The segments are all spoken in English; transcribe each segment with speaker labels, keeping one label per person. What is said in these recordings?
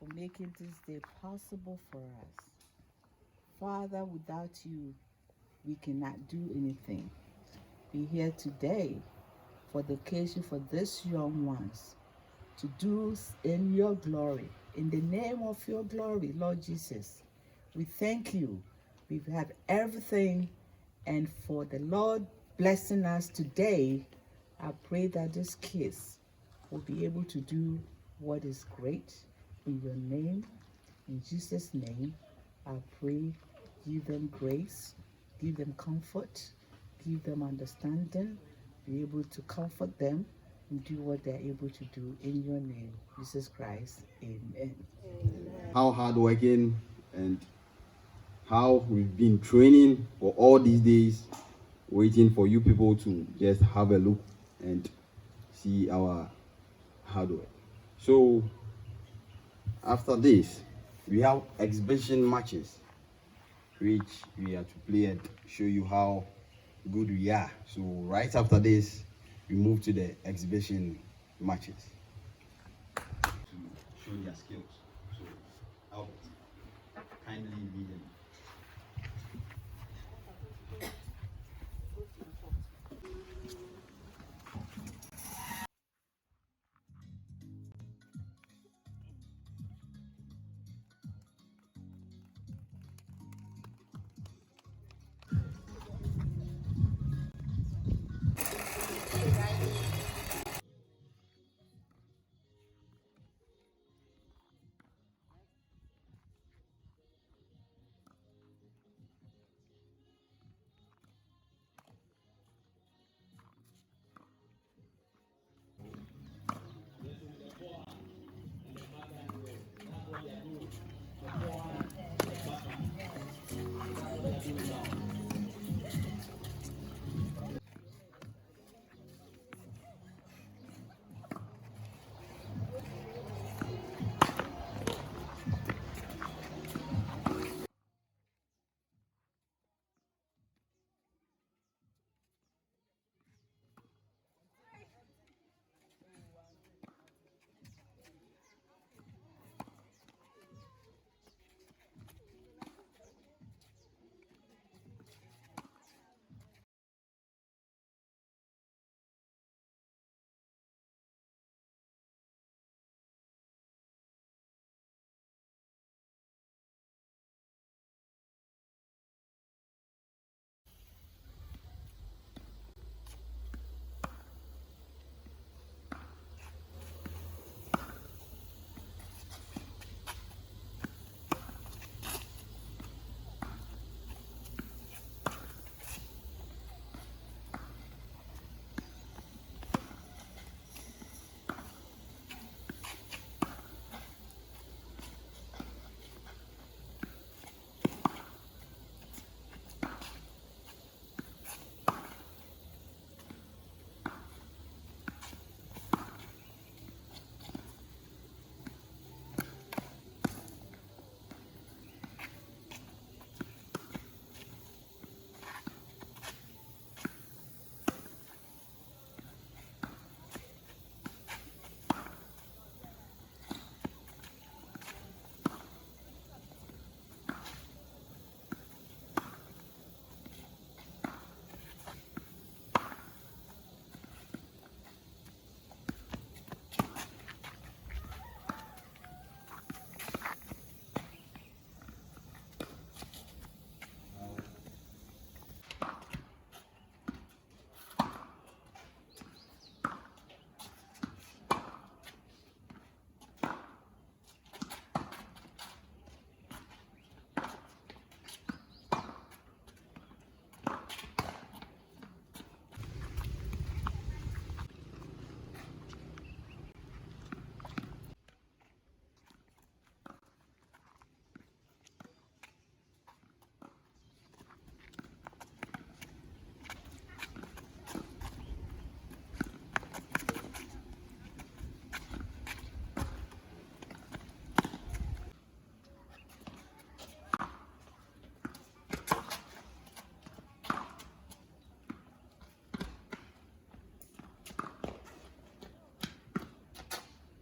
Speaker 1: for making this day possible for us. Father, without you, we cannot do anything. We're here today for the occasion for these young ones to do in your glory, in the name of your glory, Lord Jesus. We thank you. We've had everything, and for the Lord blessing us today, I pray that these kids will be able to do what is great in your name. In Jesus' name, I pray, give them grace, give them comfort, give them understanding, be able to comfort them and do what they're able to do in your name, Jesus Christ. Amen.
Speaker 2: How hardworking and how we've been training for all these days, waiting for you people to just have a look and see our hard work. So after this, we have exhibition matches, which we are to play and show you how good we are. So right after this, we move to the exhibition matches to show their skills. So Albert, kindly lead them.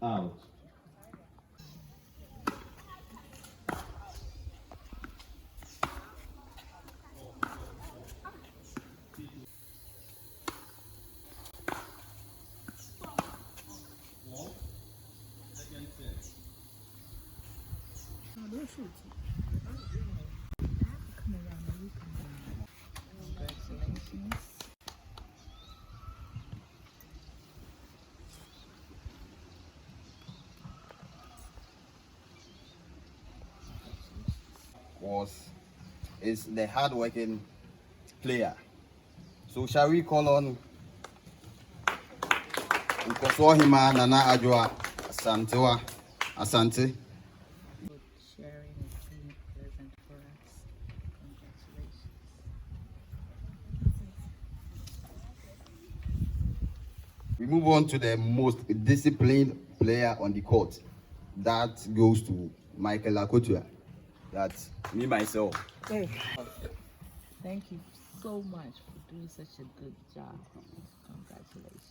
Speaker 2: Out.
Speaker 1: Congratulations.
Speaker 2: Is the hard-working player. So shall we call on Nkoswahima Nana Ajwa Asante.
Speaker 1: Sharing and being present for us. Congratulations.
Speaker 2: We move on to the most disciplined player on the court. That goes to Michael Akotua. That's me myself.
Speaker 1: Hey. Thank you so much for doing such a good job. Congratulations.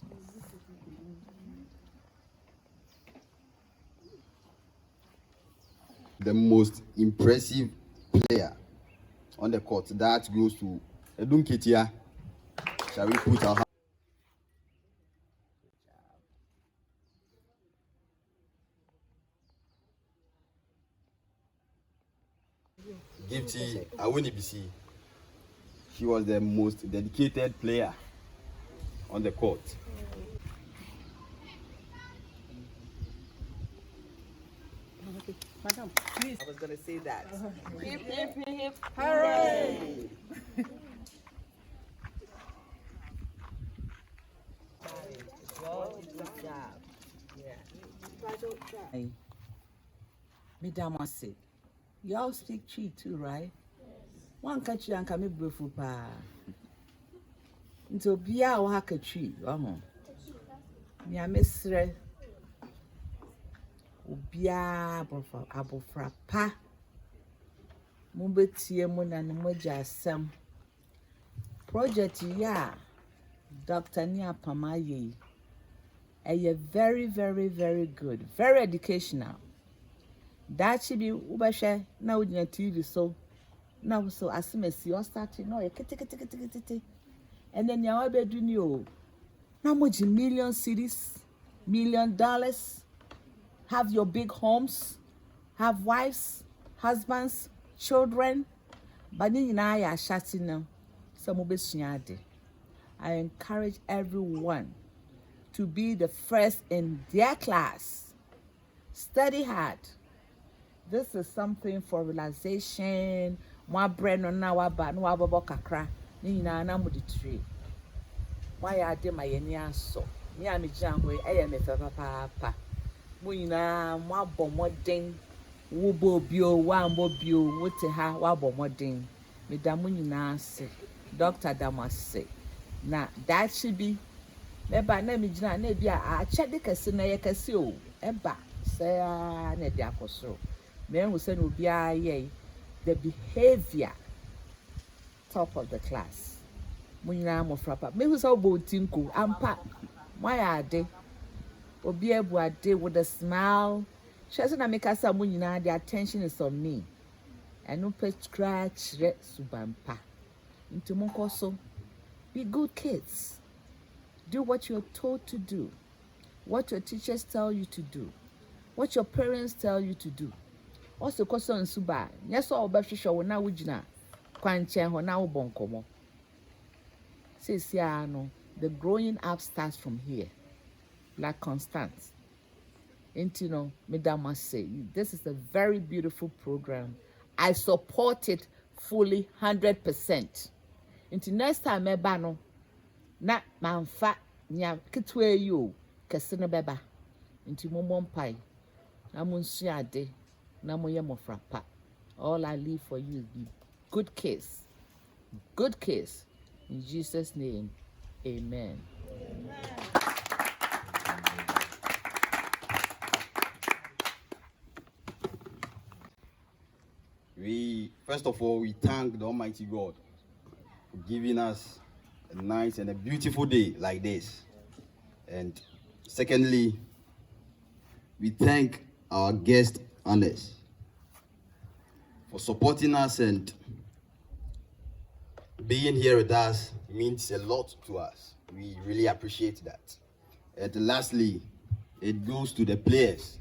Speaker 2: The most impressive player on the court. That goes to Edun Ketia. Shall we put our Gifty Awunibisi? She was the most dedicated player on the court.
Speaker 1: Madam, please. I was going to say that. Hip, hip, hip, hooray! Good job. Yeah. Madam, I say, you all speak Chi too, right? One country and come beautiful pa. Into Bia or Haka tree, Mia Messre Ubia Abofra pa. Mumbetie Muna Moja Sam Project ya Dr. Nia Pamaye. A very, very, very good, very educational. That should be Ubasha now in your TV so. Now, so as soon as you're starting, no, and then you're doing you. Now, much million cities, $1 million, have your big homes, have wives, husbands, children, but then I are shutting now. Some I encourage everyone to be the first in their class. Study hard. This is something for realization. Mwa brain on now about no ababo kakra. Ni na na mudi tree. Why I did my enya so. Me am jangwe me papa. Mu nyina mwa bomodin. Wo bo bio wa mbo bio wote ha wa bomodin. Me da mu nyina se. Dr. Damase. Na that should be eba na me jina na bia a chede kese na ye kese o. Eba say na de akoso. Me hu se no bia ye the behavior top of the class. Munyina mo frapa. Me who so botinko ampa. Why are they? Obi ebu ade with a smile. She say na make us munyina the attention is on me. And no pet scratch re subampa. Into monkoso. Be good kids. Do what you're told to do. What your teachers tell you to do. What your parents tell you to do. Also question suba yes all behwehwe wo na wugina kwanchen ho na wo bonkomo says ya no the growing up starts from here like Constance and you know madam must say this is a very beautiful program. I support it fully 100%. Until next time eba no na manfa nya kitwe you kese no beba until momom pai na munsuade na moye mofrapa. All I leave for you is be good kids. Good kids. In Jesus' name, amen.
Speaker 2: First of all, we thank the Almighty God for giving us a nice and a beautiful day like this. And secondly, we thank our guest honors for supporting us and being here with us. It means a lot to us. We really appreciate that. And lastly, it goes to the players.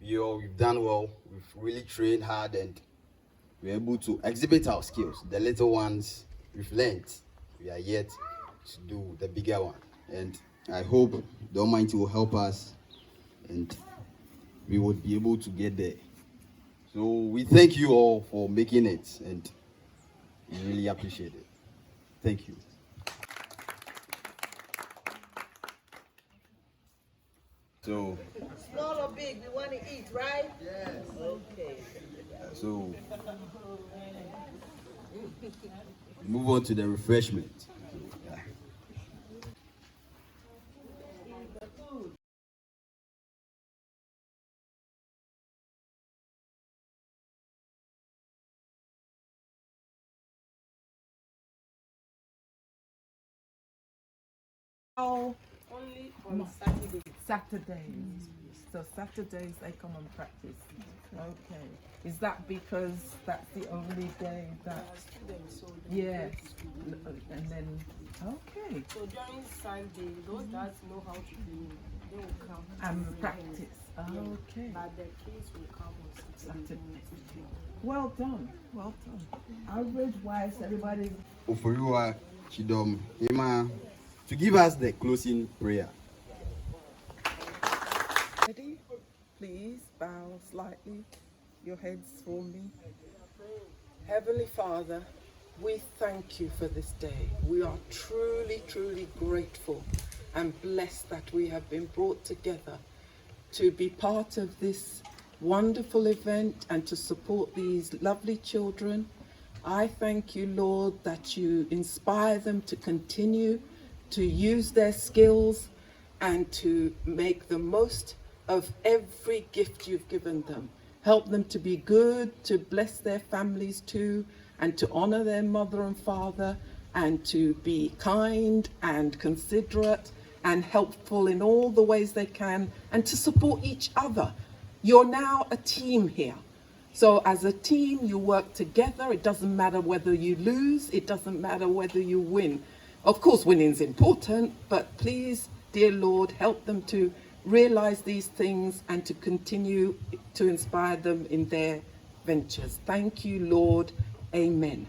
Speaker 2: we've done well. We've really trained hard and we're able to exhibit our skills. The little ones we've learned, we are yet to do the bigger one. And I hope the Almighty will help us and we would be able to get there. So we thank you all for making it and we really appreciate it. Thank you. So,
Speaker 1: Small or big, we want to eat, right? Yes. Okay.
Speaker 2: so move on to the refreshment.
Speaker 3: Oh, only on Saturdays. So Saturdays they come and practice. Okay. Is that because that's the only day that? Yes. And then okay.
Speaker 4: So during Sunday, those that know how to do, they will come
Speaker 3: And practice. Okay.
Speaker 4: but the kids will come on Saturday.
Speaker 3: Well done. Well done.
Speaker 1: Average wise, everybody.
Speaker 2: Oforiwa Chidom Hima to give us the closing prayer.
Speaker 3: Ready? Please bow slightly your heads for me. Heavenly Father, we thank you for this day. We are truly, truly grateful and blessed that we have been brought together to be part of this wonderful event and to support these lovely children. I thank you, Lord, that you inspire them to continue to use their skills and to make the most of every gift you've given them. Help them to be good, to bless their families too, and to honor their mother and father, and to be kind and considerate and helpful in all the ways they can, and to support each other. You're now a team here. So as a team, you work together. It doesn't matter whether you lose. It doesn't matter whether you win. Of course, winning's important, but please, dear Lord, help them to realize these things and to continue to inspire them in their ventures. Thank you, Lord. Amen.